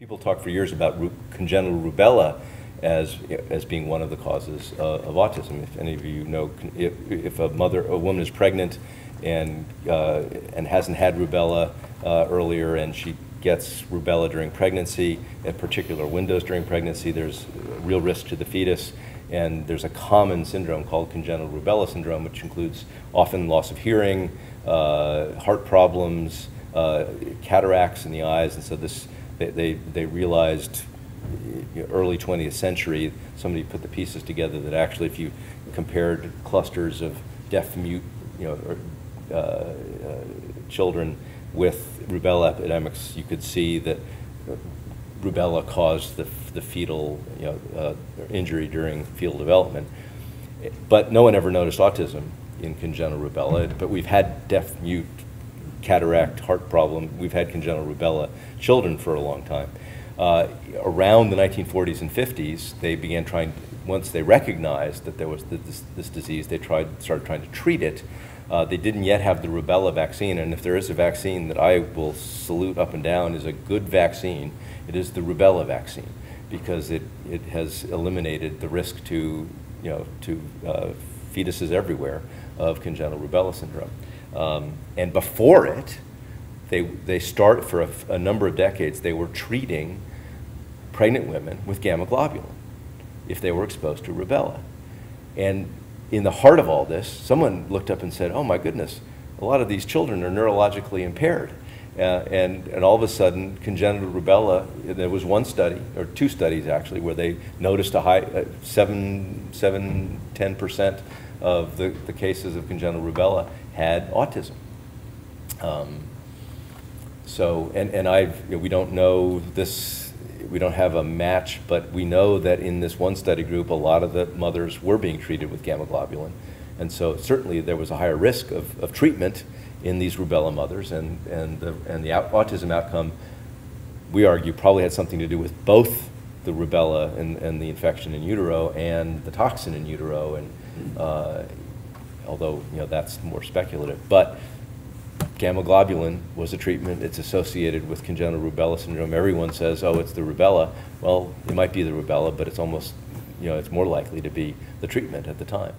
People talk for years about congenital rubella as being one of the causes of autism. If any of you know, if a woman is pregnant and hasn't had rubella earlier, and she gets rubella during pregnancy, at particular windows during pregnancy, there's real risk to the fetus. And there's a common syndrome called congenital rubella syndrome, which includes often loss of hearing, heart problems, cataracts in the eyes, and so they realized early 20th century, somebody put the pieces together that actually if you compared clusters of deaf-mute children with rubella epidemics, you could see that rubella caused the fetal injury during fetal development. But no one ever noticed autism in congenital rubella, but we've had deaf-mute, cataract, heart problem. We've had congenital rubella children for a long time. Around the 1940s and 50s, they began trying, once they recognized that there was this disease, they started trying to treat it. They didn't yet have the rubella vaccine, and if there is a vaccine that I will salute up and down is a good vaccine, it is the rubella vaccine, because it has eliminated the risk to fetuses everywhere of congenital rubella syndrome. And before it, they start for a number of decades, they were treating pregnant women with gamma globulin if they were exposed to rubella. And in the heart of all this, someone looked up and said, oh my goodness, a lot of these children are neurologically impaired. And all of a sudden, congenital rubella, there was one study, or two studies actually, where they noticed a high, 10% of the cases of congenital rubella had autism. We don't know this, we don't have a match, but we know that in this one study group, a lot of the mothers were being treated with gamma globulin. And so certainly there was a higher risk of treatment in these rubella mothers, and the autism outcome, we argue, probably had something to do with both the rubella and the infection in utero and the toxin in utero, and although that's more speculative. But gamma globulin was a treatment. It's associated with congenital rubella syndrome. Everyone says, oh, it's the rubella. Well, it might be the rubella, but it's almost, it's more likely to be the treatment at the time.